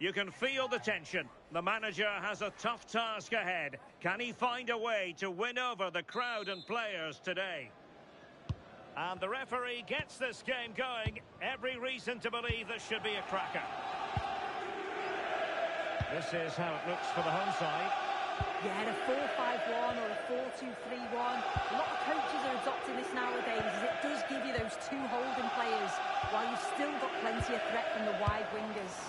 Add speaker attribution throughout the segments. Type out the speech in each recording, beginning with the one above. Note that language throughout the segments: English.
Speaker 1: You can feel the tension. The manager has a tough task ahead. Can he find a way to win over the crowd and players today? And the referee gets this game going. Every reason to believe this should be a cracker. This is how it looks for the home side.
Speaker 2: Yeah, a 4-5-1 or a 4-2-3-1. A lot of coaches are adopting this nowadays, as it does give you those two holding players, while you've still got plenty of threat from the wide wingers.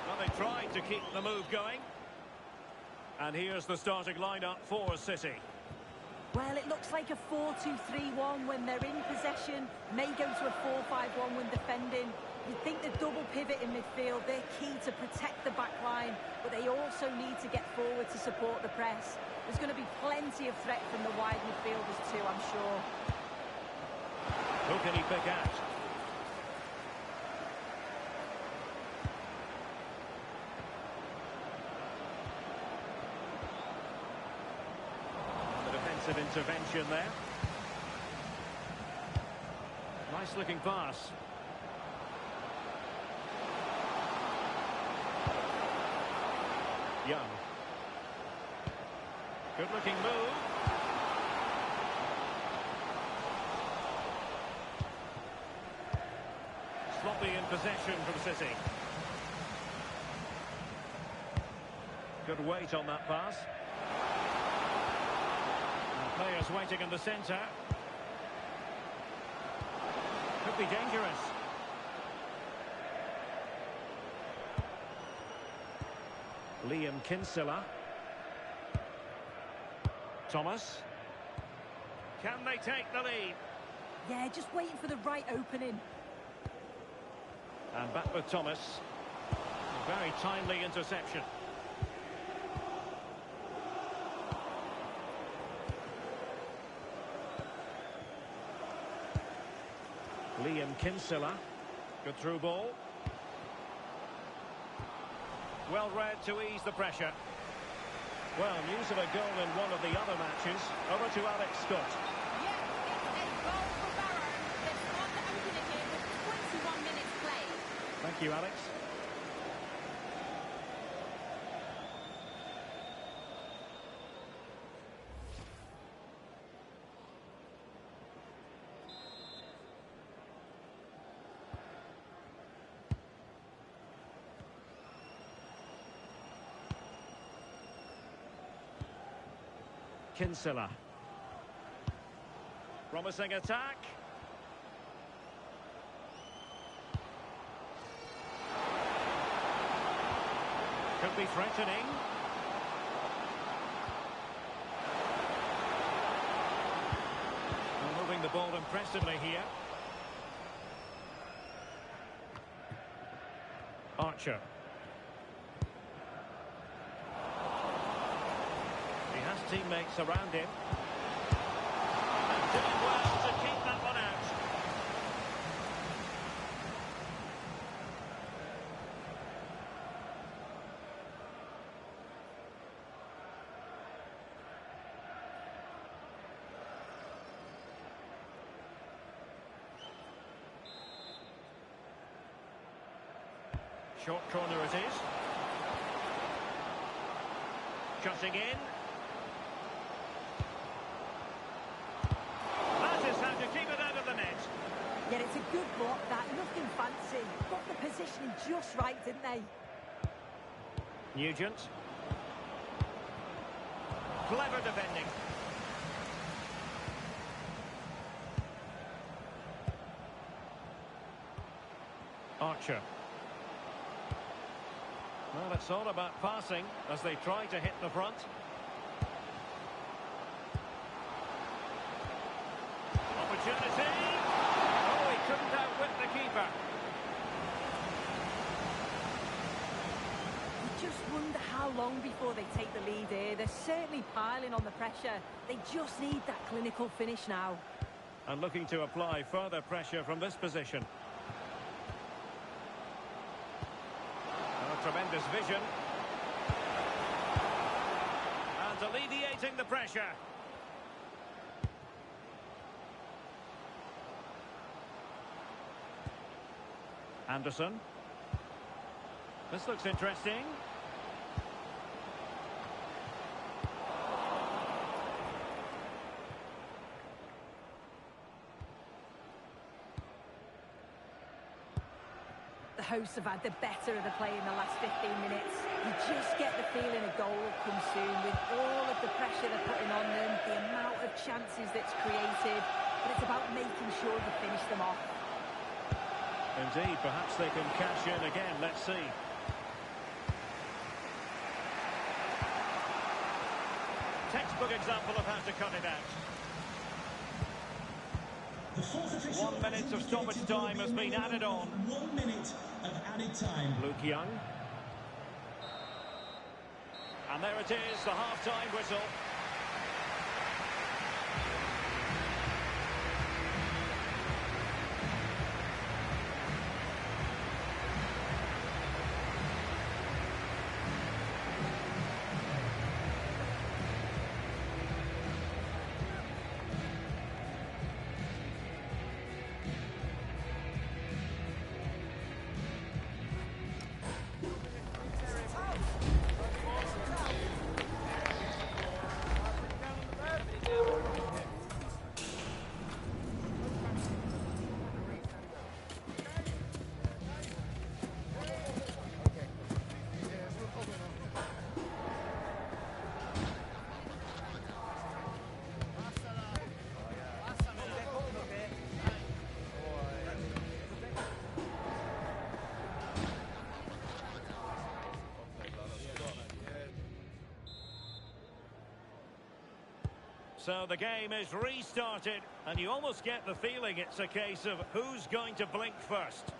Speaker 1: Well, they tried to keep the move going. And here's the starting lineup for City.
Speaker 2: Well, it looks like a 4-2-3-1 when they're in possession. May go to a 4-5-1 when defending. You think the double pivot in midfield, they're key to protect the back line, but they also need to get forward to support the press. There's going to be plenty of threat from the wide midfielders too, I'm sure.
Speaker 1: Who can he pick out? And the defensive intervention there. Nice looking pass. Young. Good looking move. Sloppy in possession from City. Good weight on that pass. And players waiting in the centre. Could be dangerous. Liam Kinsella. Thomas. Can they take the lead?
Speaker 2: Yeah, just waiting for the right opening.
Speaker 1: And back with Thomas. Very timely interception. Liam Kinsella. Good through ball. Well read to ease the pressure. Well, news of a goal in one of the other matches. Over to Alex Scott.
Speaker 3: Yes, it's a goal for Barrow. They've won the opener here with 21 minutes played.
Speaker 1: Thank you, Alex. Kinsella. Promising attack. Could be threatening. Well, moving the ball impressively here. Archer. Teammates around him. And doing well to keep that one out. Short corner it is. Cutting in.
Speaker 2: Yeah, it's a good block, that. Nothing fancy. Got the positioning just right, didn't they?
Speaker 1: Nugent. Clever defending. Archer. Well, it's all about passing as they try to hit the front. Opportunity. Oh, he couldn't outwit the keeper.
Speaker 2: You just wonder how long before they take the lead here. They're certainly piling on the pressure. They just need that clinical finish now.
Speaker 1: And looking to apply further pressure from this position. Tremendous vision. And alleviating the pressure. Anderson. This looks interesting.
Speaker 2: The hosts have had the better of the play in the last 15 minutes. You just get the feeling a goal will come soon with all of the pressure they're putting on them, the amount of chances that's created, but it's about making sure you finish them off.
Speaker 1: Indeed, perhaps they can cash in again. Let's see. Textbook example of how to cut it out. 1 minute of stoppage time has been added on.
Speaker 4: 1 minute of added time.
Speaker 1: Luke Young. And there it is, the half-time whistle. So the game is restarted, and you almost get the feeling it's a case of who's going to blink first.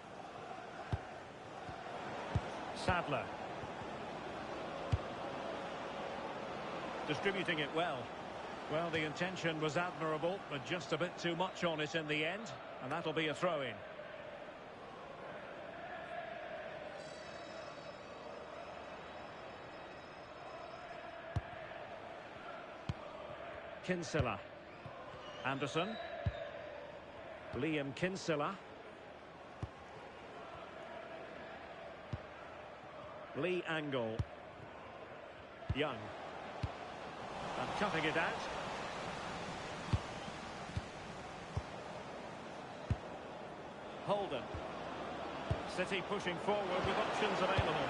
Speaker 1: Sadler. Distributing it well. Well, the intention was admirable, but just a bit too much on it in the end, and that'll be a throw-in. Kinsella. Anderson. Liam Kinsella. Lee Angle. Young. And cutting it out. Holden. City pushing forward with options available.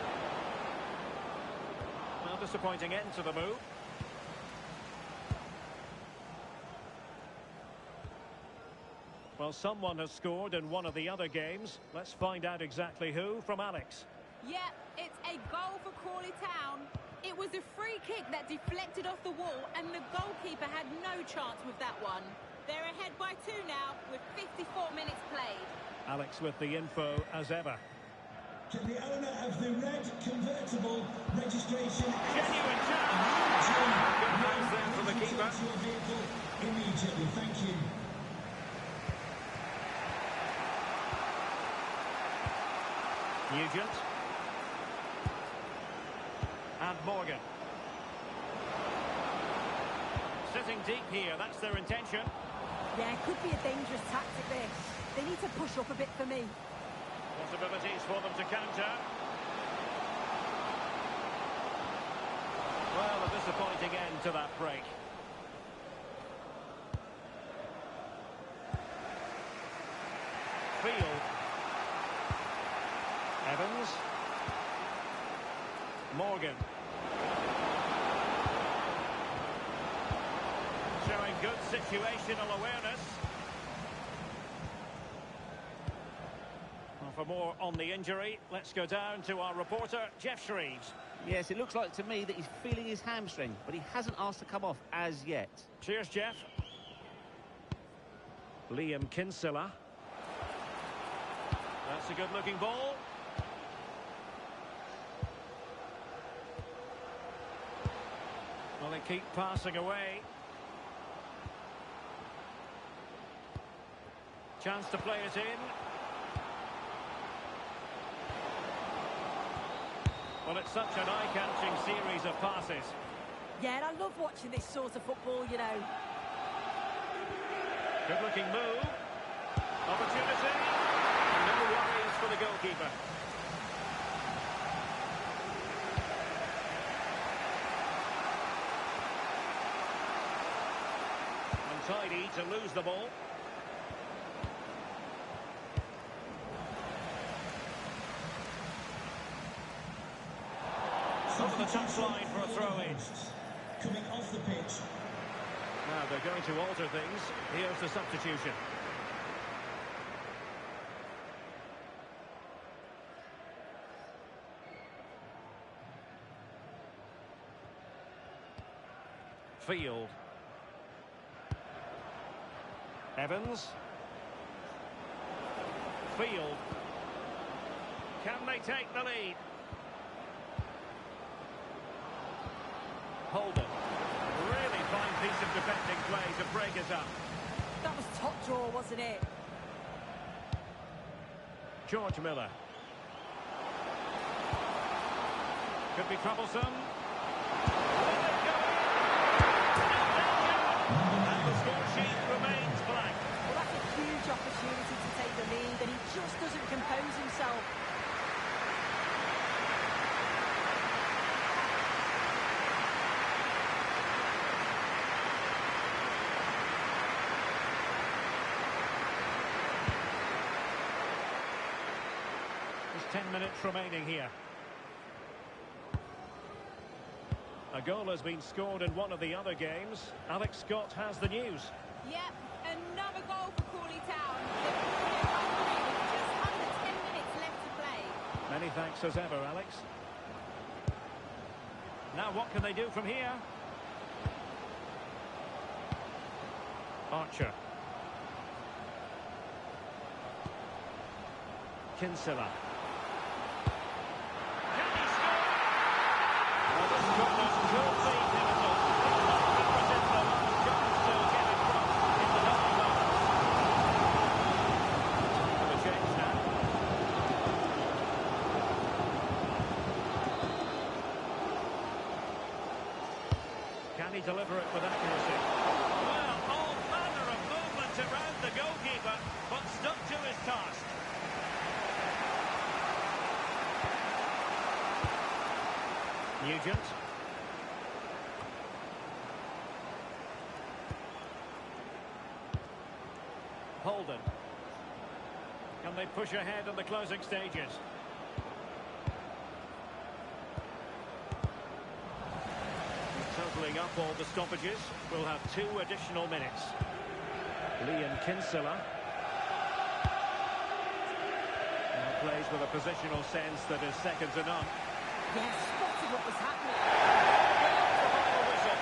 Speaker 1: Well, disappointing end to the move. Well, someone has scored in one of the other games. Let's find out exactly who from Alex.
Speaker 3: Yep, it's a goal for Crawley Town. It was a free kick that deflected off the wall, and the goalkeeper had no chance with that one. They're ahead by 2 now, with 54 minutes played.
Speaker 1: Alex with the info as ever.
Speaker 4: Can the owner of the red convertible registration...
Speaker 1: Genuine chance! Good pass there from the keeper.
Speaker 4: ...your vehicle immediately. Thank you.
Speaker 1: Nugent. And Morgan. Sitting deep here, that's their intention.
Speaker 2: Yeah, it could be a dangerous tactic, this. They need to push up a bit for me.
Speaker 1: Possibilities for them to counter. Well, a disappointing end to that break. Field. Evans. Morgan. Showing good situational awareness. Well, for more on the injury, let's go down to our reporter, Jeff Shreves.
Speaker 5: Yes, it looks like to me that he's feeling his hamstring, but he hasn't asked to come off as yet.
Speaker 1: Cheers, Jeff. Liam Kinsella. That's a good-looking ball. Well, they keep passing away. Chance to play it in. Well, it's such an eye-catching series of passes.
Speaker 2: Yeah, and I love watching this sort of football, you know.
Speaker 1: Good-looking move. Opportunity. No worries for the goalkeeper. Untidy to lose the ball. Over the touchline for a throw-in.
Speaker 4: Coming off the pitch.
Speaker 1: Now they're going to alter things. Here's the substitution. Field. Evans. Field. Can they take the lead? Holden. Really fine piece of defending play to break it up.
Speaker 2: That was top draw, wasn't it?
Speaker 1: George Miller. Could be troublesome. Will it go in? And the score sheet remains blank.
Speaker 2: Well, that's a huge opportunity to take the lead, and he just doesn't compose himself.
Speaker 1: There's 10 minutes remaining here. A goal has been scored in one of the other games. Alex Scott has the news.
Speaker 3: Yep, another goal for Crawley Town. With just under 10 minutes left to play.
Speaker 1: Many thanks as ever, Alex. Now what can they do from here? Archer. Kinsella. Can he score? Well, this goodness could be pivotal. It's not representative of the chance to get across in the double goal. Have a change now. Can he deliver it with accuracy? Well, all manner of movement around the goalkeeper, but stuck to his task. Nugent. Holden. Can they push ahead in the closing stages? Totaling up all the stoppages, we'll have 2 additional minutes. Liam Kinsella. Now plays with a positional sense that is second to none.
Speaker 2: Yes, spotted what was happening.
Speaker 1: The whistle.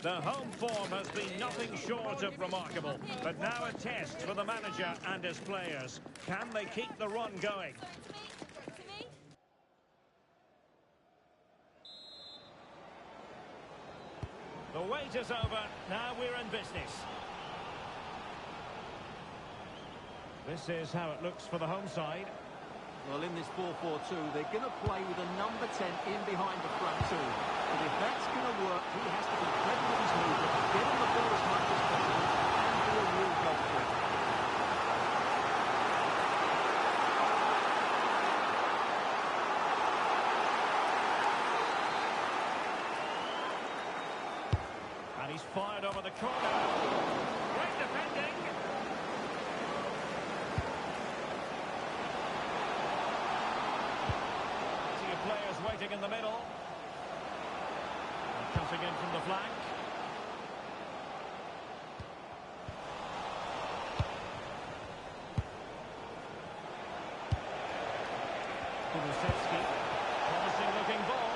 Speaker 1: The home form has been nothing short of remarkable, but now a test for the manager and his players. Can they keep the run going? The wait is over. Now we're in business. This is how it looks for the home side.
Speaker 6: Well, in this 4-4-2, they're going to play with a number 10 in behind the front two. But if that's going to work, he has to be clever with his movement, get on the ball as much as possible, and be a real goal threat.
Speaker 1: And he's fired over the corner. Great defending. Players waiting in the middle. And cutting in from the flank. Kulusevski. Promising looking ball.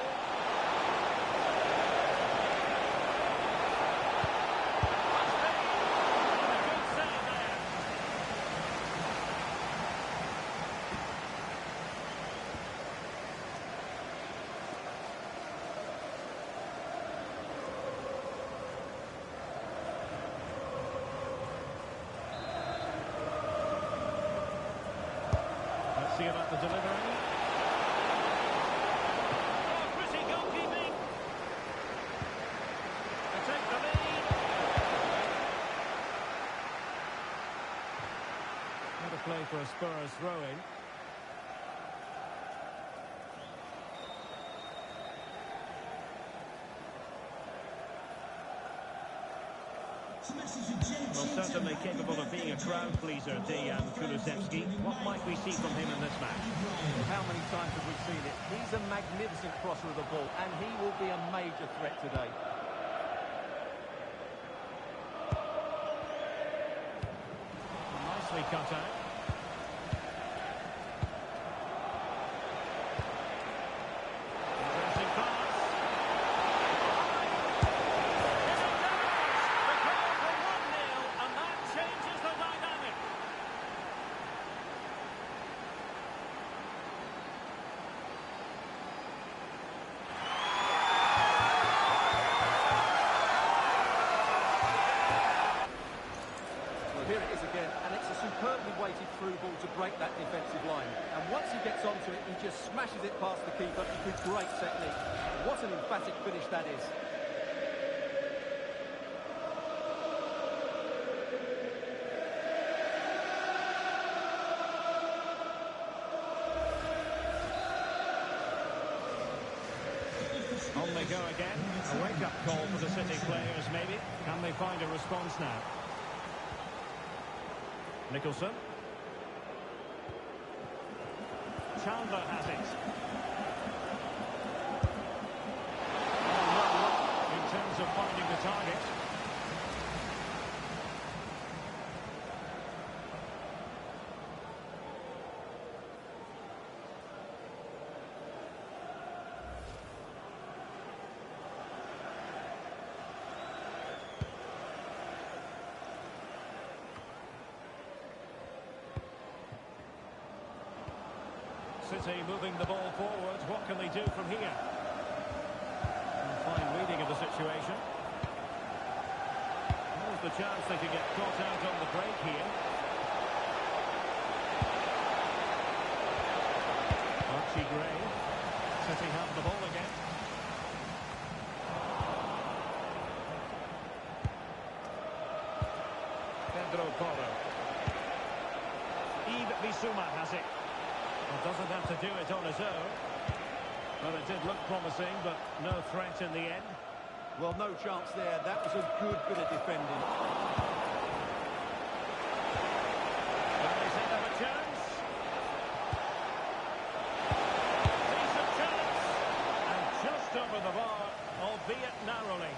Speaker 1: A good save there. See about the delivery. Oh, pretty goalkeeping. They take the lead. What a play for a Spurs throw-in. Well, certainly capable of being a crowd pleaser, Dejan Kulusevski. What might we see from him in this match?
Speaker 6: How many times have we seen it? He's a magnificent crosser of the ball, and he will be a major threat today.
Speaker 1: Nicely cut out. Interesting pass.
Speaker 6: Here it is again, and it's a superbly weighted through ball to break that defensive line. And once he gets onto it, he just smashes it past the keeper with great technique. What an emphatic finish that is.
Speaker 1: On they go again. A wake-up call for the City players, maybe. Can they find a response now? Nicholson. Chandler has it. In terms of finding the target. City moving the ball forward. What can they do from here? A fine reading of the situation. There's the chance they could get caught out on the break here. Archie Gray. City have the ball again. Pedro Porro. Yves Bissouma has it. Well, doesn't have to do it on his own. Well, it did look promising, but no threat in the end.
Speaker 6: Well, no chance there. That was a good bit of defending.
Speaker 1: Well, they seem to have a chance. Decent chance. And just over the bar, albeit narrowly.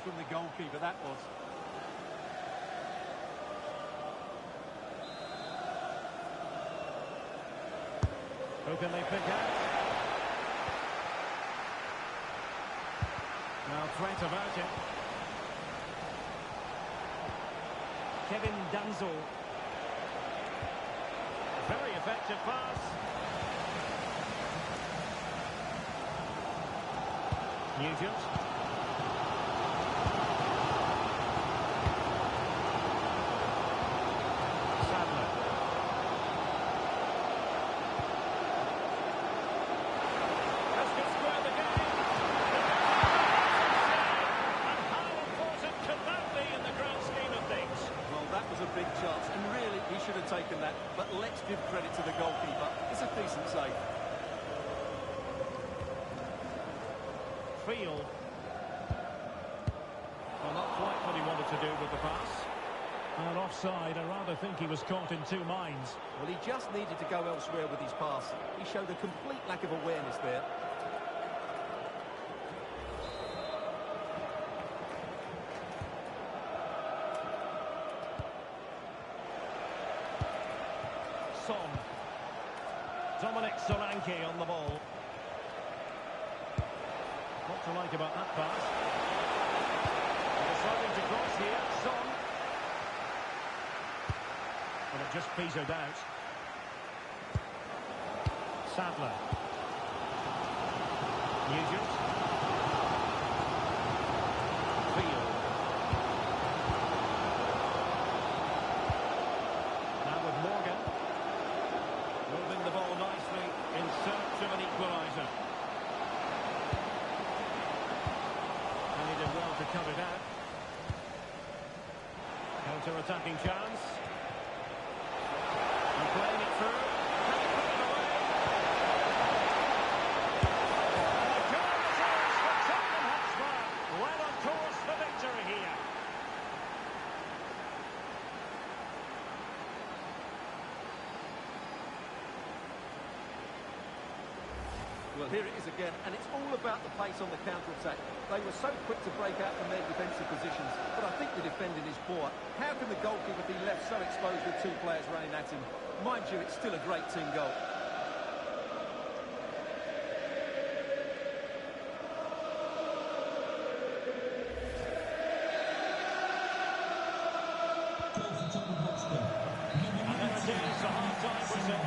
Speaker 6: from the goalkeeper, that was.
Speaker 1: Who can they pick out? Now threat about it. Kevin Danzo. Very effective pass. Nugent. Sadler. This could square the game. And how important could that be in the grand scheme of things?
Speaker 6: Well, that was a big chance, and really, he should have taken that. But let's give credit to the goalkeeper. It's a decent save.
Speaker 1: Field. Well, not quite what he wanted to do with the pass. And offside, I rather think he was caught in two minds.
Speaker 6: Well, he just needed to go elsewhere with his pass. He showed a complete lack of awareness there.
Speaker 1: Son. Dominic Solanke on the ball. What to like about that pass? Deciding to cross here, Son. But it just petered out. Sadler. Nugent. Field. Now with Morgan. Moving the ball nicely in search of an equaliser. And he did well to cut it out. Counter-attacking chance. And playing it through. Can he put it away? And the goal is ours for Tottenham Hotspur. Well on course for victory here.
Speaker 6: Well, here it is again, and it's all about the pace on the counter-attack. They were so quick to break out from their defensive positions, but I think the defending is poor. How can the goalkeeper be left so exposed with two players running at him? Mind you, it's still a great team goal.
Speaker 4: Goal for Tottenham Hotspur.
Speaker 1: And then it is the half-time whistle.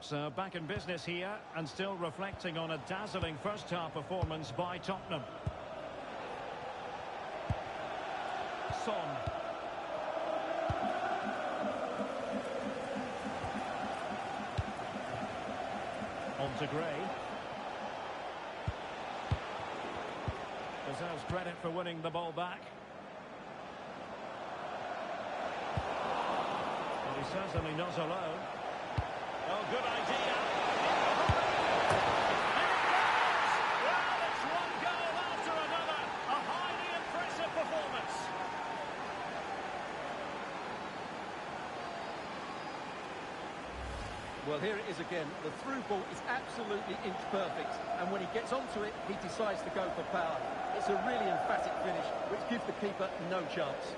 Speaker 1: So back in business here and still reflecting on a dazzling first-half performance by Tottenham. Son. On to Gray. Deserves credit for winning the ball back. But he's certainly not alone. Oh, good idea. And it goes! Well, it's one goal after another. A highly impressive performance.
Speaker 6: Well, here it is again. The through ball is absolutely inch perfect, and when he gets onto it, he decides to go for power. It's a really emphatic finish, which gives the keeper no chance.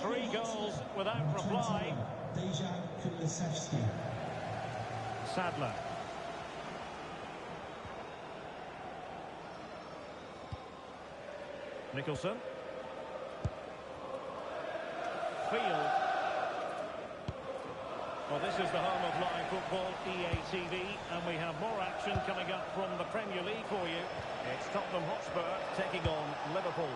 Speaker 1: Three goals without reply. Sadler. Nicholson. Field. Well, this is the home of live football, EA TV, and we have more action coming up from the Premier League for you. It's Tottenham Hotspur taking on Liverpool.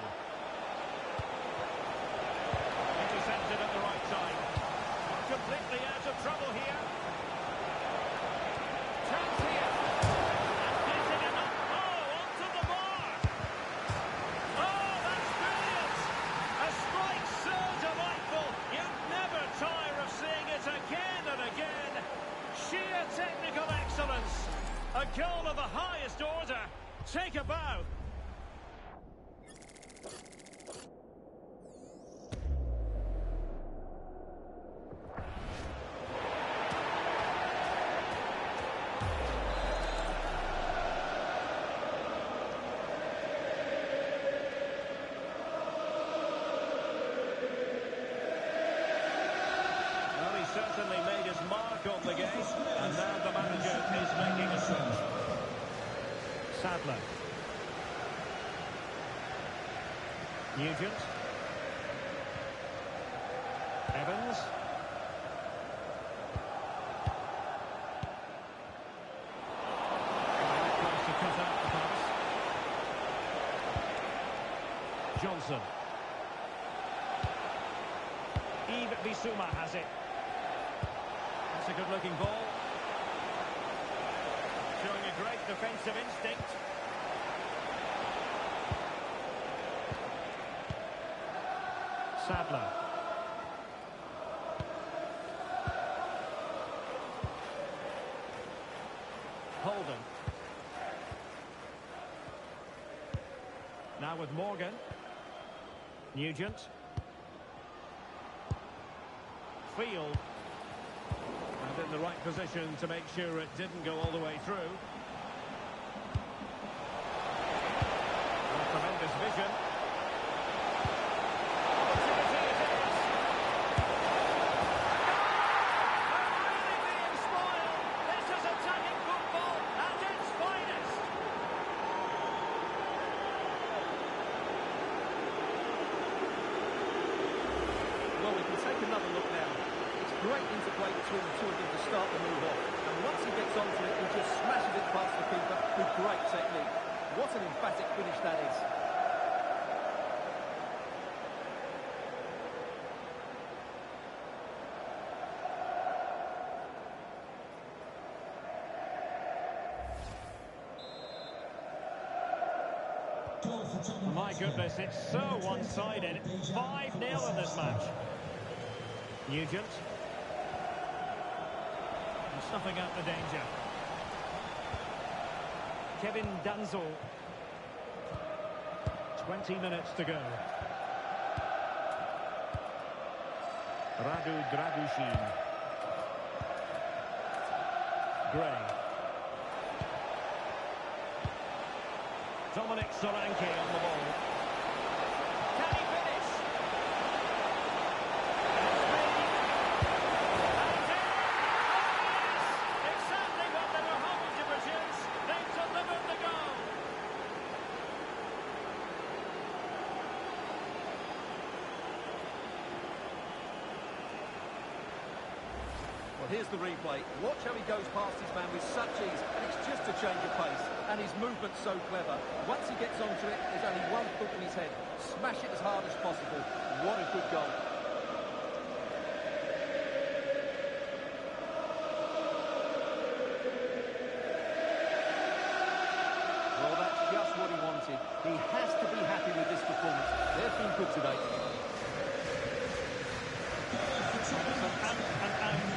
Speaker 1: Intercepted at the right time. Completely out of trouble here. Chance here. And hitting it up. Oh, onto the bar. Oh, that's brilliant. A strike so delightful. You'd never tire of seeing it again and again. Sheer technical excellence. A goal of the highest order. Take a bow. Certainly made his mark on the game, and now the manager is making a switch. Sadler. Nugent. Evans. Tries to cut out the pass. Johnson. Yves Bissouma has it. That's a good-looking ball. Showing a great defensive instinct. Sadler. Holden. Now with Morgan. Nugent. Field. In the right position to make sure it didn't go all the way through. Tremendous vision. Opportunity it is. They're really being spoiled. This is attacking football at its finest.
Speaker 6: Well, we can take another look now. Great interplay between the two of them to start the move off. And once he gets onto it, he just smashes it past the keeper with great technique. What an emphatic finish that is.
Speaker 1: My goodness, it's so one-sided. 5-0 in this match. Nugent. Snuffing out the danger. Kevin Danzel. 20 minutes to go. Radu Dragushin. Gray. Dominic Solanke on the ball. Can he finish? Exactly what they were hoping to produce. They've delivered the goal.
Speaker 6: Well, here's the replay. Watch how he goes past his man with such ease, and it's just a change of pace. And his movement's so clever. Once he gets onto it, there's only one foot in his head. Smash it as hard as possible. What a good goal. Well, that's just what he wanted. He has to be happy with this performance. They've been good today.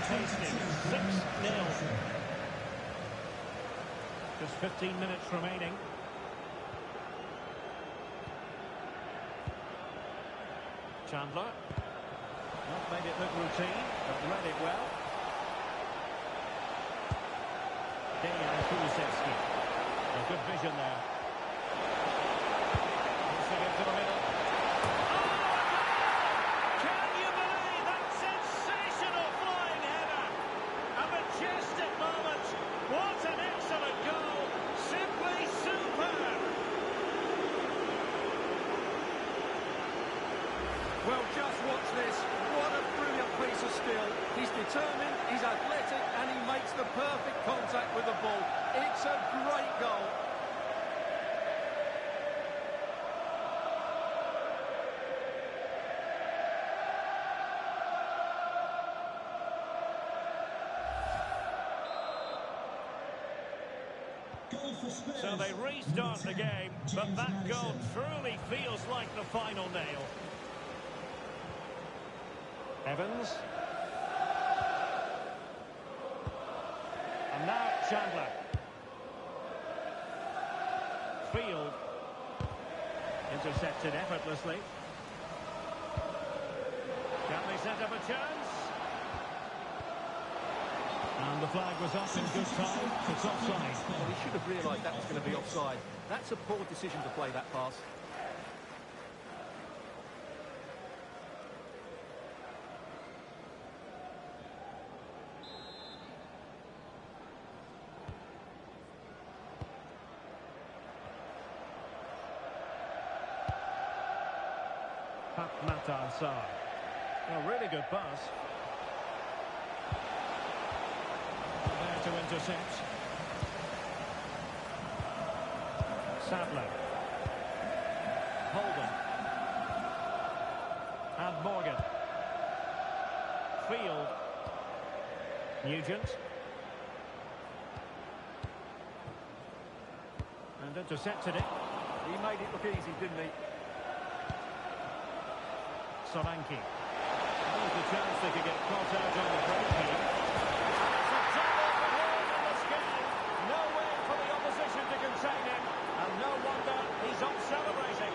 Speaker 1: Tasting 6-0. Just 15 minutes remaining. Chandler. Not made it look routine, but read it well. Dejan Kulusevski. A good vision there. Passing it to the middle. Can you believe that sensational flying header? A majestic moment. What an excellent goal. Simply superb.
Speaker 6: Well, just watch this. What a brilliant piece of skill. He's determined, he's athletic, and he makes the perfect contact with the ball. It's a great goal.
Speaker 1: So they restart the game, but that goal truly feels like the final nail. Evans. And now Chandler. Field. Intercepted effortlessly. Can they set up a chance? And the flag was up in good time. It's offside.
Speaker 6: Well, he should have realised that was going to be offside. That's a poor decision to play that pass.
Speaker 1: A really good pass. There to intercept. Sadler. Holden. And Morgan. Field. Nugent. And intercepted it.
Speaker 6: He made it look easy, didn't he?
Speaker 1: Solanke. There's the chance they could get caught out on the break here. It's a double for him in this game. No way for the opposition to contain him. And no wonder he's on celebrating.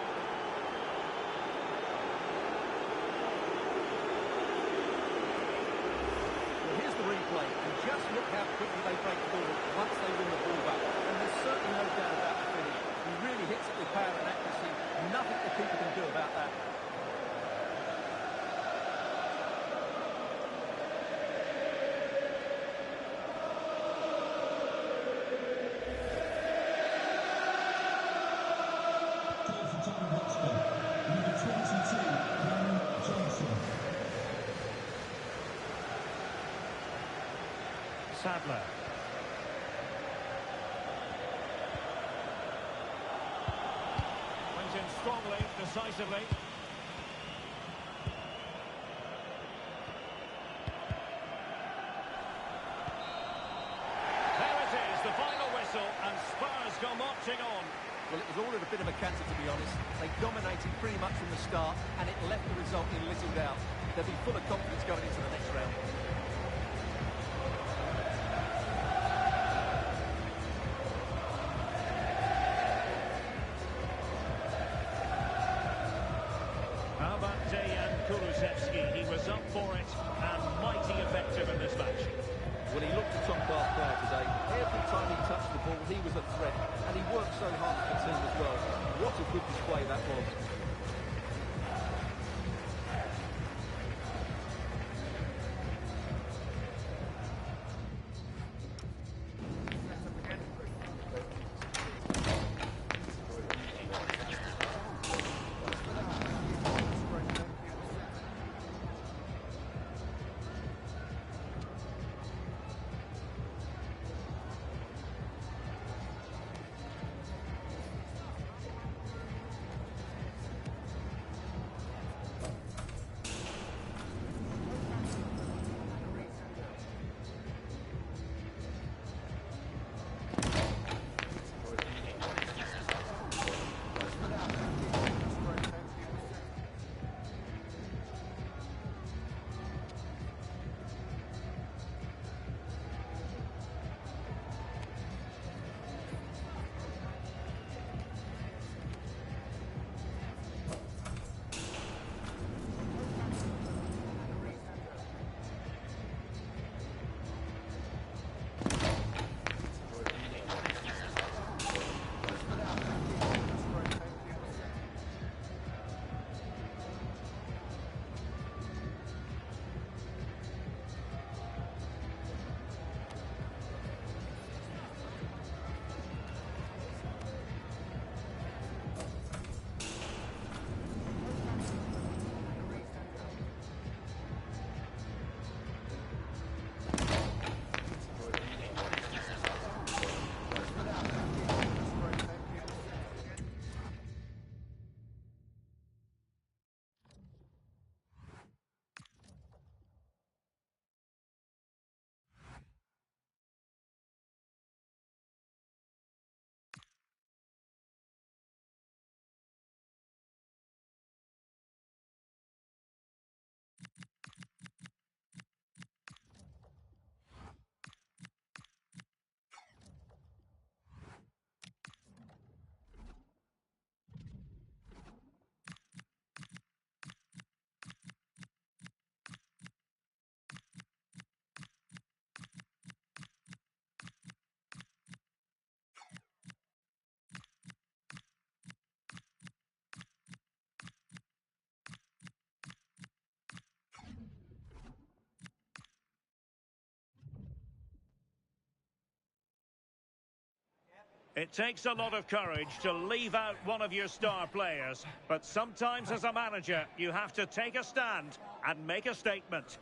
Speaker 6: Well, here's the replay. And just look how quickly they break forward once they win the ball back. And there's certainly no doubt about the finish. He really hits it with power and accuracy. Nothing the keeper can do about that.
Speaker 1: Sadler. Went in strongly, decisively. There it is, the final whistle, and Spurs go marching on.
Speaker 6: Well, it was all at a bit of a canter, to be honest. They dominated pretty much from the start, and it left the result in little doubt. They'll be full of confidence going into the next round.
Speaker 1: He was up for it and mighty effective in this match.
Speaker 6: Well, he looked a top-class player today. Every time he touched the ball, he was a threat, and he worked so hard for the team as well. What a good display that was.
Speaker 1: It takes a lot of courage to leave out one of your star players, but sometimes as a manager, you have to take a stand and make a statement.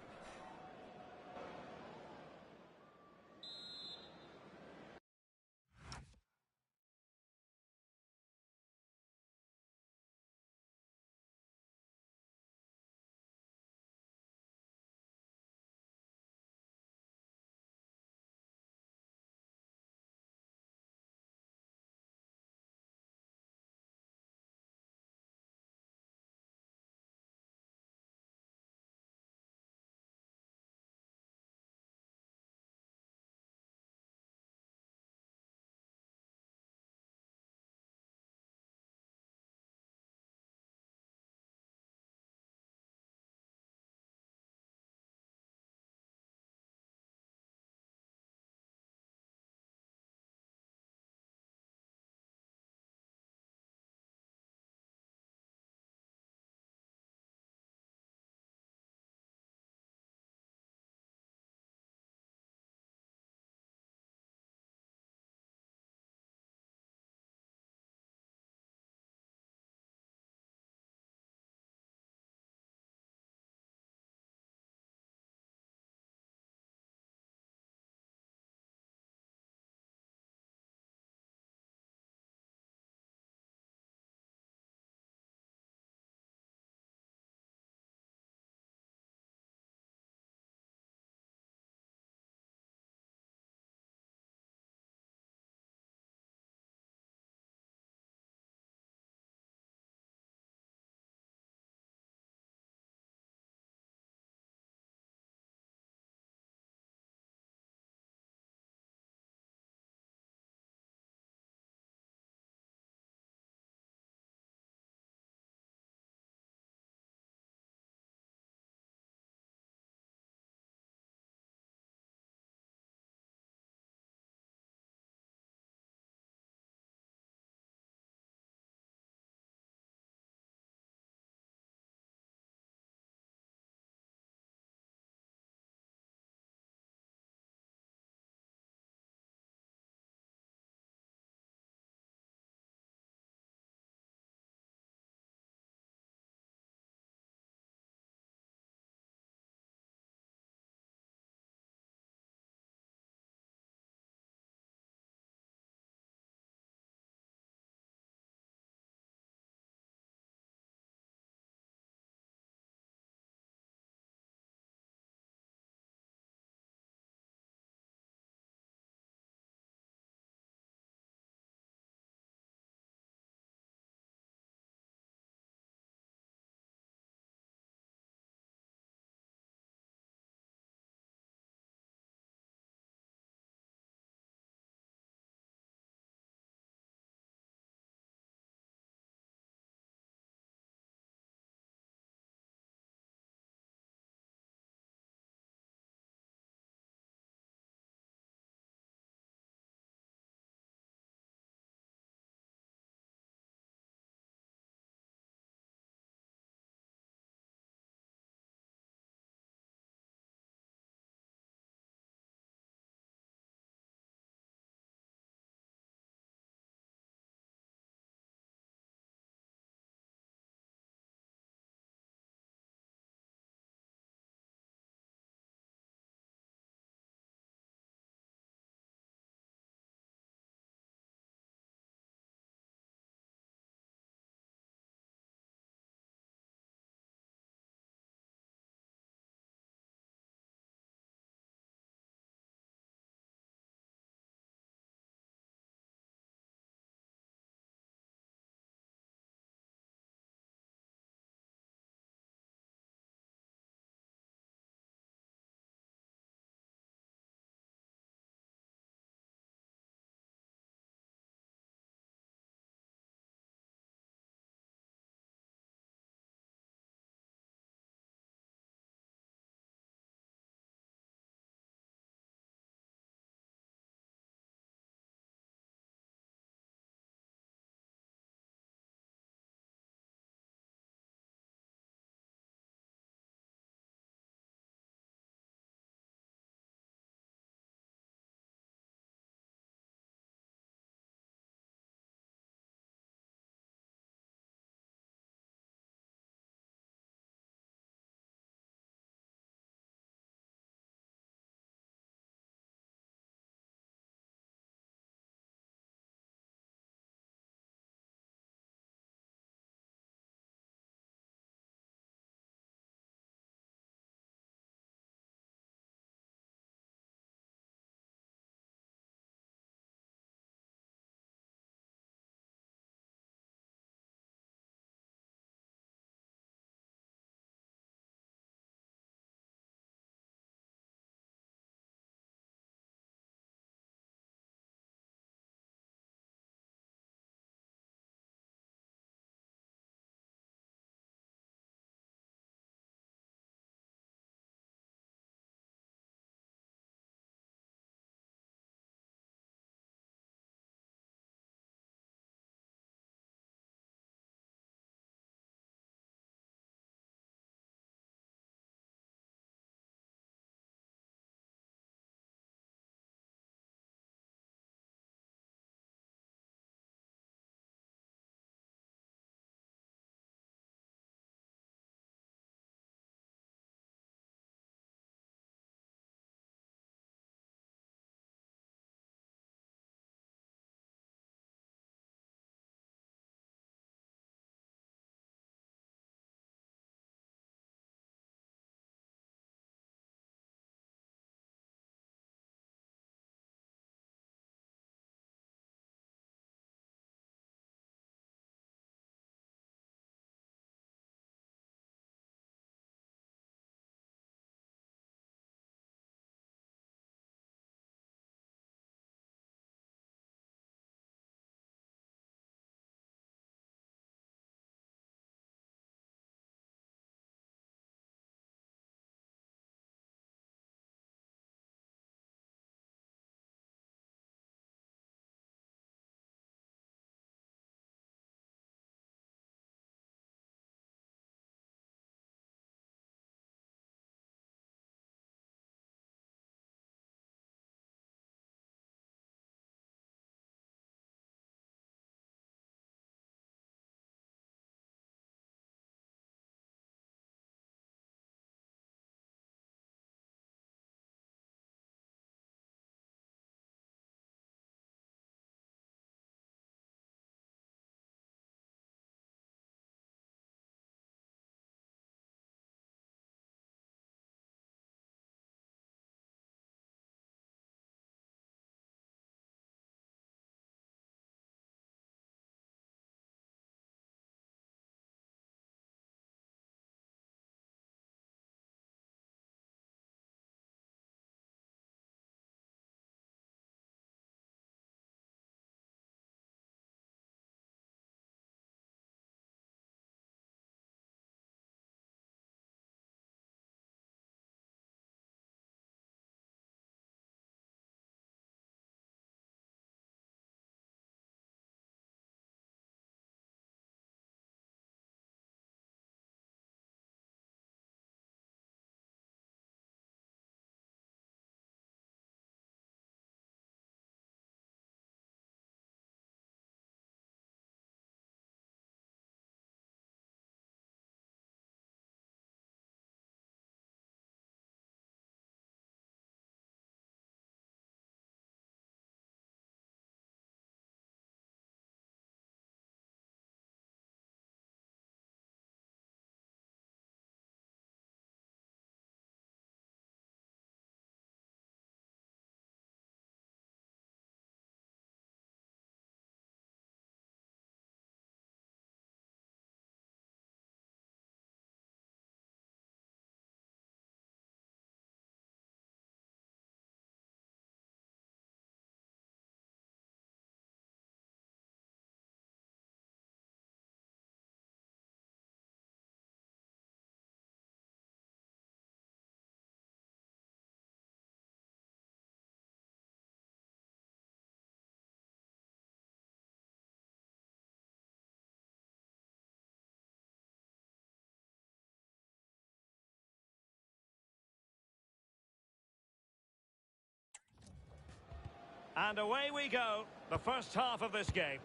Speaker 1: And away we go, the first half of this game.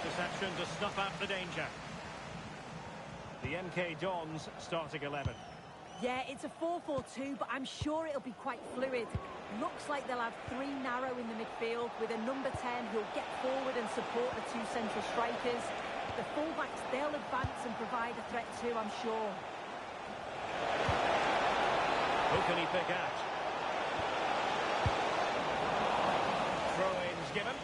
Speaker 1: Interception to snuff out the danger. The MK Dons starting 11.
Speaker 2: Yeah, it's a 4-4-2, but I'm sure it'll be quite fluid. Looks like they'll have three narrow in the midfield with a number 10 who'll get forward and support the two central strikers. The fullbacks, they'll advance and provide a threat too, I'm sure.
Speaker 1: Who can he pick out? Throw-ins given.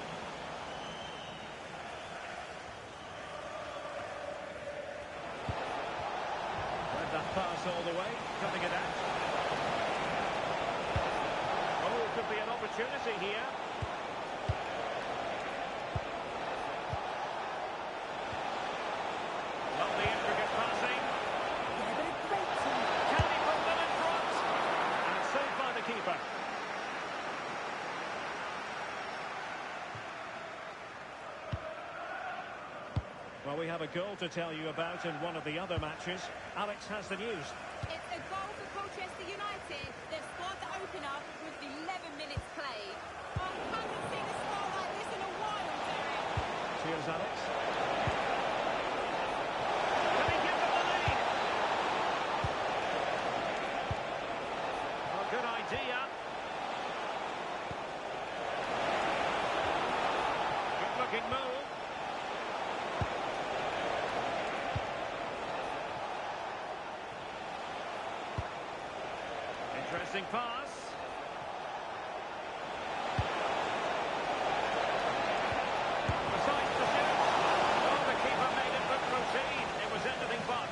Speaker 1: Let that pass all the way, cutting it out. Oh, could be an opportunity here. Lovely intricate passing.
Speaker 2: Yeah, but a great team.
Speaker 1: Can he put them in front? And it's saved by the keeper. Well, we have a goal to tell you about in one of the other matches. Alex has the news.
Speaker 3: It's a goal for Colchester United. They've scored the opener with 11 minutes played. I haven't seen a score like this in a while, Derek.
Speaker 1: Cheers, Alex. Can he give them the lead? Well, good idea. Good-looking move. Interesting pass. Decides to shoot. Oh, the keeper made it look routine. It was anything but.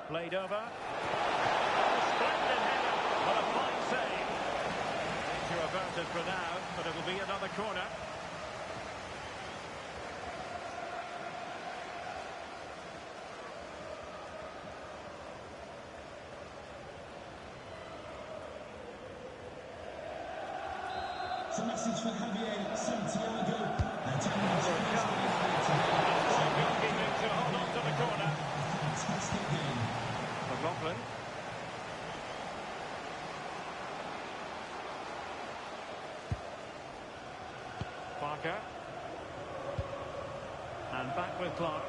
Speaker 1: Played over. Oh, splendid header. What a fine save. Danger averted for now, but it'll be another corner.
Speaker 4: It's a message for Javier Santiago.
Speaker 1: Goalkeeping to hold on to the corner.
Speaker 4: Fantastic game.
Speaker 1: McLaughlin. Parker. And back with Clark.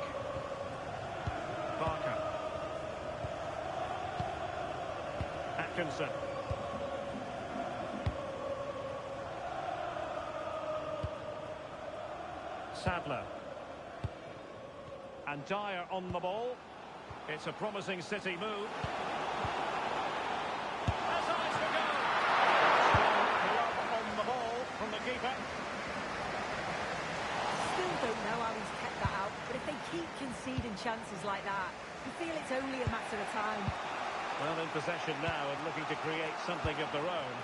Speaker 1: Parker. Atkinson. Sadler. And Dyer on the ball. It's a promising City move. Has eyes for goal. Glove on the ball from the keeper.
Speaker 2: Still don't know how he's kept that out, but if they keep conceding chances like that, I feel it's only a matter of time.
Speaker 1: Well, in possession now and looking to create something of their own.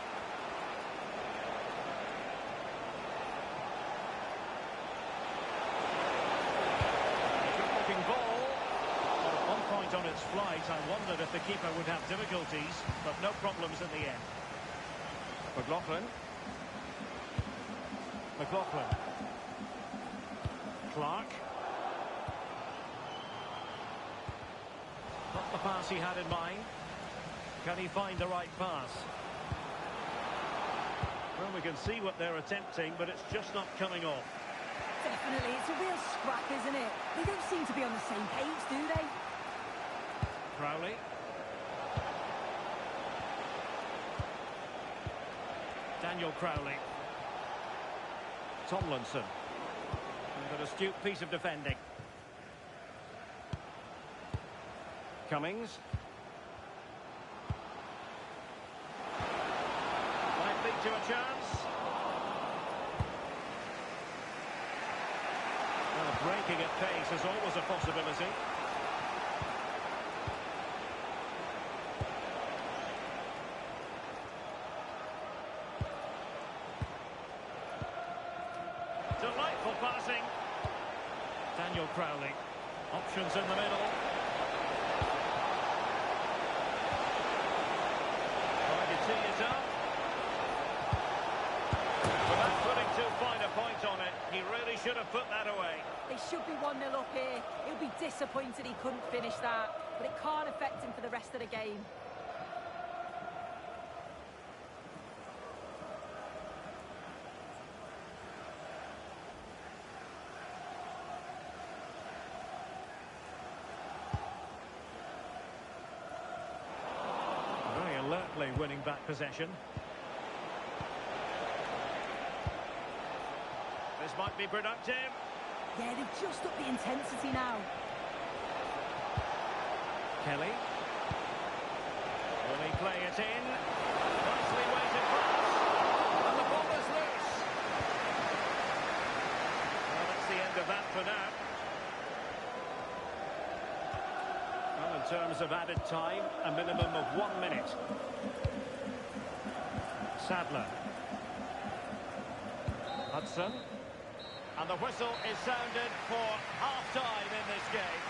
Speaker 1: Good-looking ball. At one point on its flight, I wondered if the keeper would have difficulties, but no problems in the end. McLaughlin. McLaughlin. Clark. Not the pass he had in mind. Can he find the right pass? Well, we can see what they're attempting, but it's just not coming off.
Speaker 2: Definitely, it's a real scrap, isn't it? They don't seem to be on the same page, do they?
Speaker 1: Crowley. Daniel Crowley. Tomlinson. An astute piece of defending. Cummings. Might lead to a chance. Well, breaking at pace is always a possibility. Delightful passing. Daniel Crowley. Options in the middle. Trying to tee it up. point on it. He really should have put that away.
Speaker 2: They should be 1-0 up here. He'll be disappointed he couldn't finish that, but it can't affect him for the rest of the game.
Speaker 1: Very alertly winning back possession. This might be productive.
Speaker 2: Yeah, they've just upped the intensity now.
Speaker 1: Kelly. Will he play it in? Nicely weighted pass. And the ball is loose. Well, that's the end of that for now. Well, in terms of added time, a minimum of 1 minute. Sadler. Hudson. And the whistle is sounded for half-time in this game.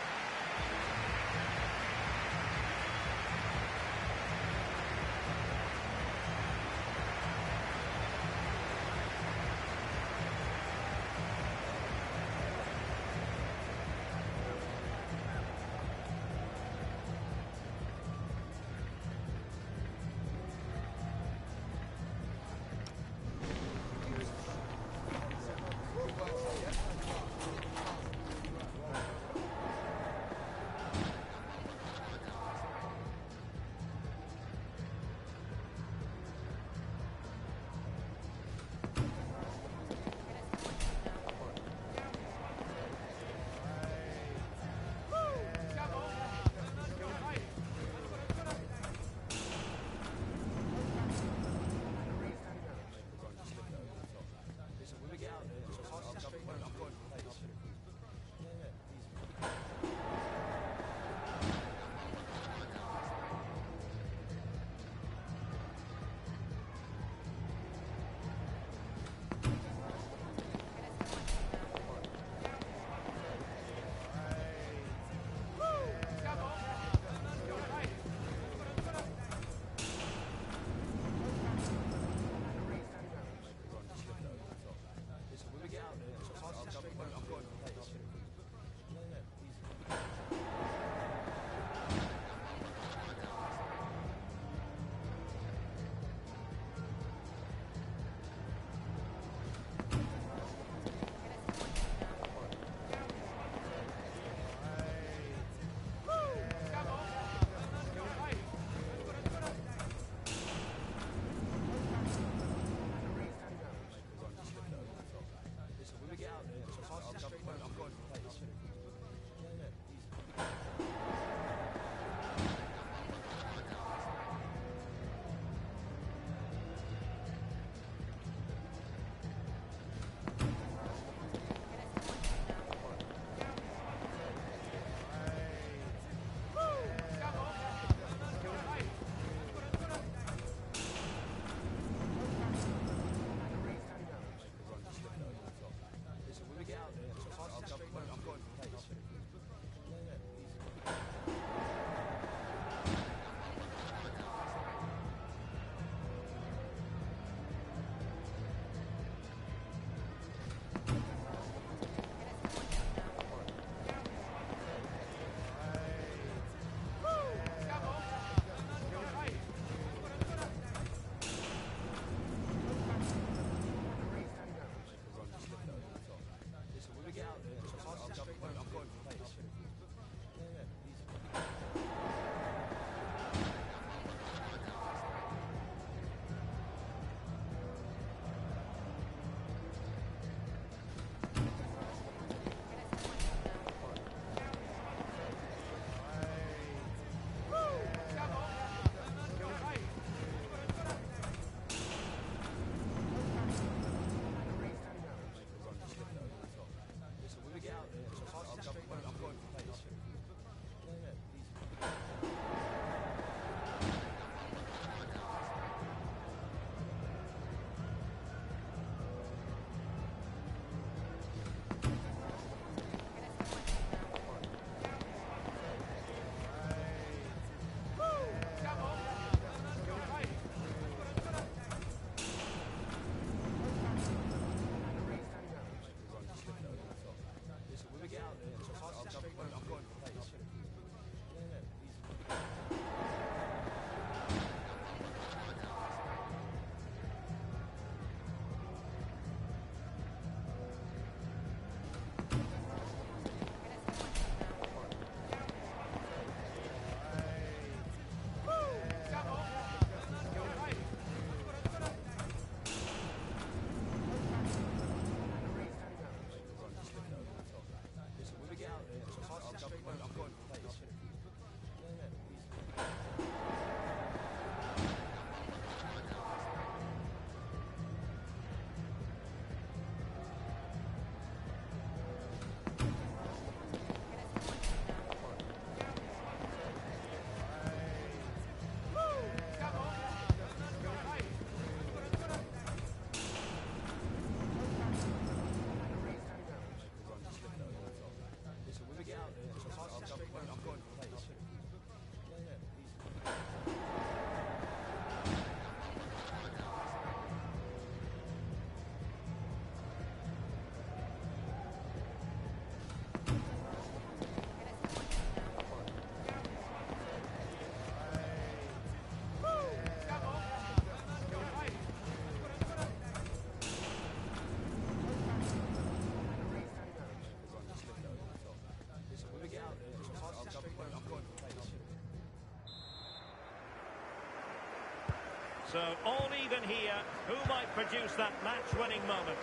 Speaker 1: So all even here. Who might produce that match-winning moment?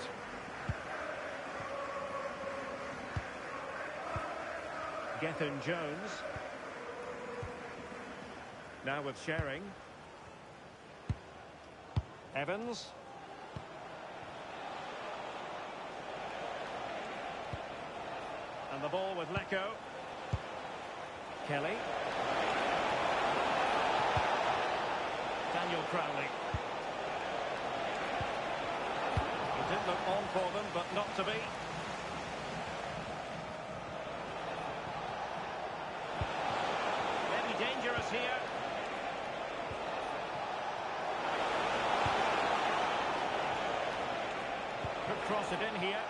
Speaker 1: Gethin Jones. Now with Shering. Evans. And the ball with Lecco. Kelly. Daniel Crowley. It did look on for them, but not to be. Maybe dangerous here. Could cross it in here.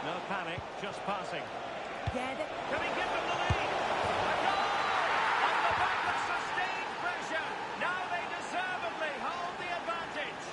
Speaker 1: No panic, just passing.
Speaker 2: Yeah,
Speaker 1: Can he give them the lead? A goal! On the back of sustained pressure. Now they deservedly hold the advantage.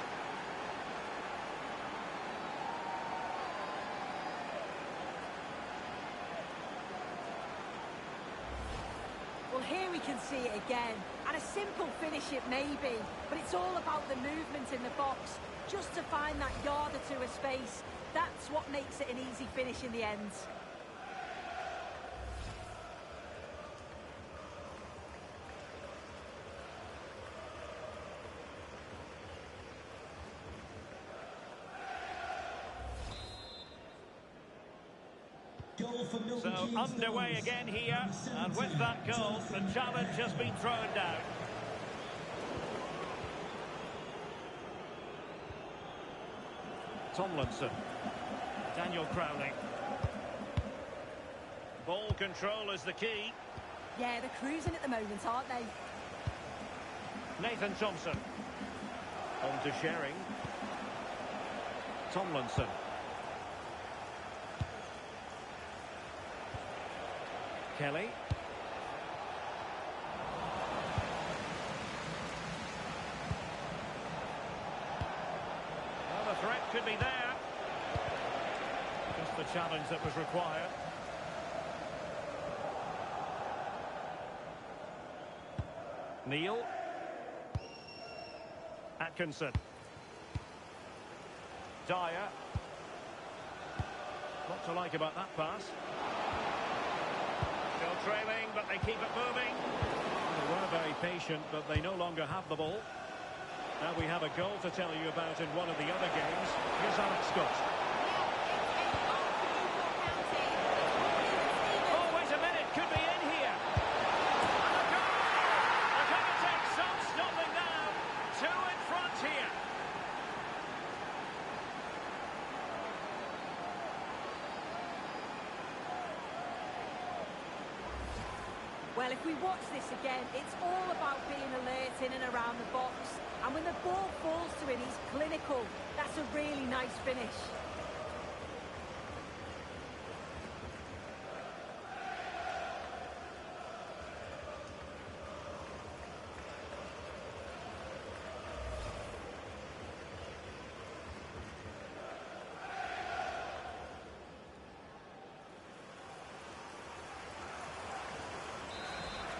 Speaker 2: Well, here we can see it again. And a simple finish it may be, but it's all about the movement in the box. Just to find that yard or two of space. That's what makes it an easy finish in the end.
Speaker 1: So underway again here, and with that goal, the challenge has been thrown down. Tomlinson. Daniel Crowley. Ball control is the key.
Speaker 2: Yeah, they're cruising at the moment, aren't they?
Speaker 1: Nathan Thompson. On to Shering. Tomlinson. Kelly. Well, the threat could be there. Just the challenge that was required. Neil. Atkinson. Dyer. What to like about that pass? Still trailing, but they keep it moving. They were very patient, but they no longer have the ball. Now we have a goal to tell you about in one of the other games. Here's Alex Scott. Oh, wait a minute, could be in here. And a goal! They're going to take some stopping now. Two in front here.
Speaker 2: Well, if we watch this again, it's all about being alert in and around the box. And when the ball falls to him, he's clinical. That's a really nice finish.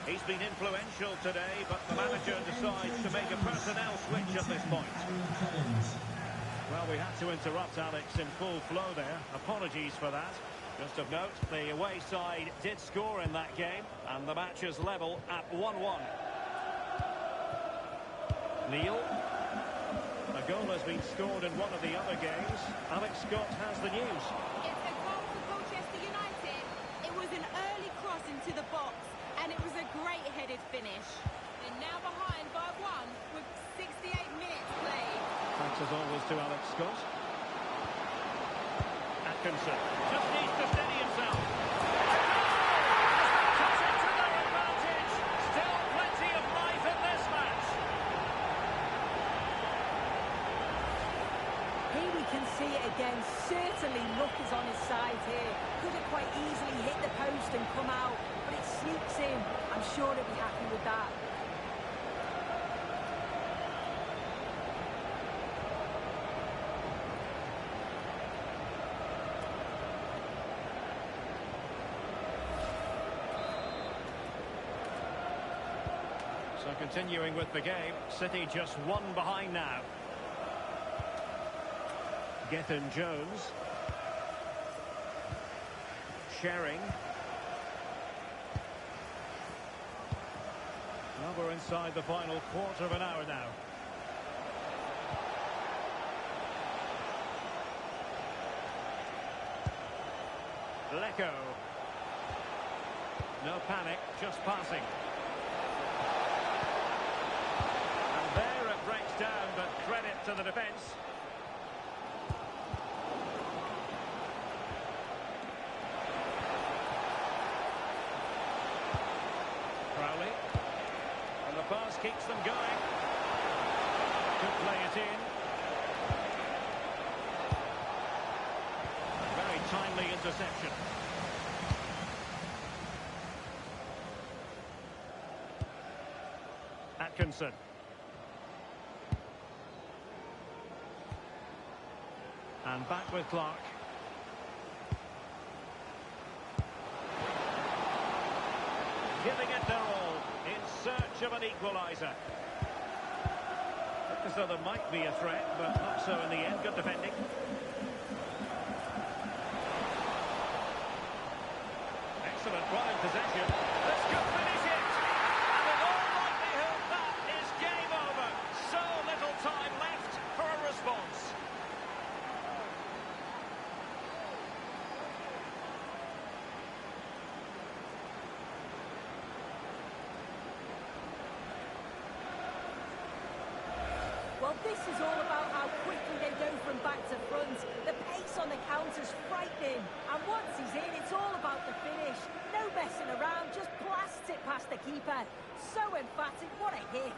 Speaker 1: He's been influential today, but the manager decides to make a personnel switch at this point. Well, we had to interrupt Alex in full flow there. Apologies for that. Just of note, the away side did score in that game, and the match is level at 1-1. Neil. A goal has been scored in one of the other games. Alex Scott has the news.
Speaker 3: It's a goal for Colchester United. It was an early cross into the box, and it was a great headed finish. They're now behind by 1 with 68 minutes played.
Speaker 1: Thanks as always to Alex Scott. Atkinson just needs to steady himself. Cuts it to their advantage. Still plenty of life in this match.
Speaker 2: Here we can see it again. Certainly luck is on his side here. Could have quite easily hit the post and come out, but it sneaks in. I'm sure he'll be happy with that.
Speaker 1: So continuing with the game, City just one behind now. Gethin Jones. Sharing. Well, we're inside the final quarter of an hour now. Lecco. No panic, just passing. And there it breaks down, but credit to the defence. Crowley. And the pass keeps them going. Could play it in. Very timely interception. Atkinson. And back with Clark. Giving it their all in search of an equaliser. Looked as though there might be a threat, but not so in the end. Good defending. Excellent run in possession. This could finish it. And in all likelihood, that is game over. So little time left for a response.
Speaker 2: Well, this is all about how quickly they go from back to front. The pace on the counter's frightening. And once he's in, it's all about the finish. No messing around, just blasts it past the keeper. So emphatic, what a hit.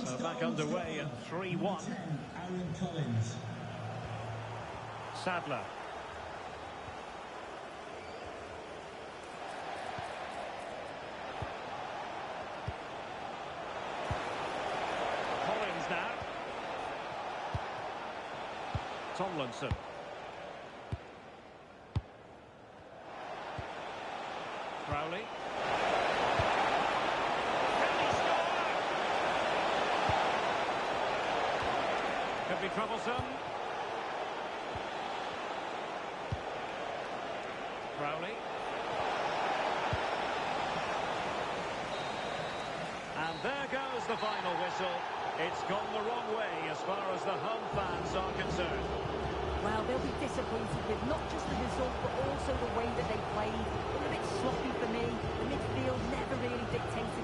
Speaker 1: So back underway at 3-1.
Speaker 4: Aaron Collins.
Speaker 1: Sadler. Collins now. Tomlinson. Crowley. Can he score? Could be troublesome. Crowley. And there goes the final whistle. It's gone the wrong way as far as the home fans are concerned.
Speaker 2: Well, they'll be disappointed with not just the result, but also the way that they played. A little bit sloppy for me. The midfield never really dictated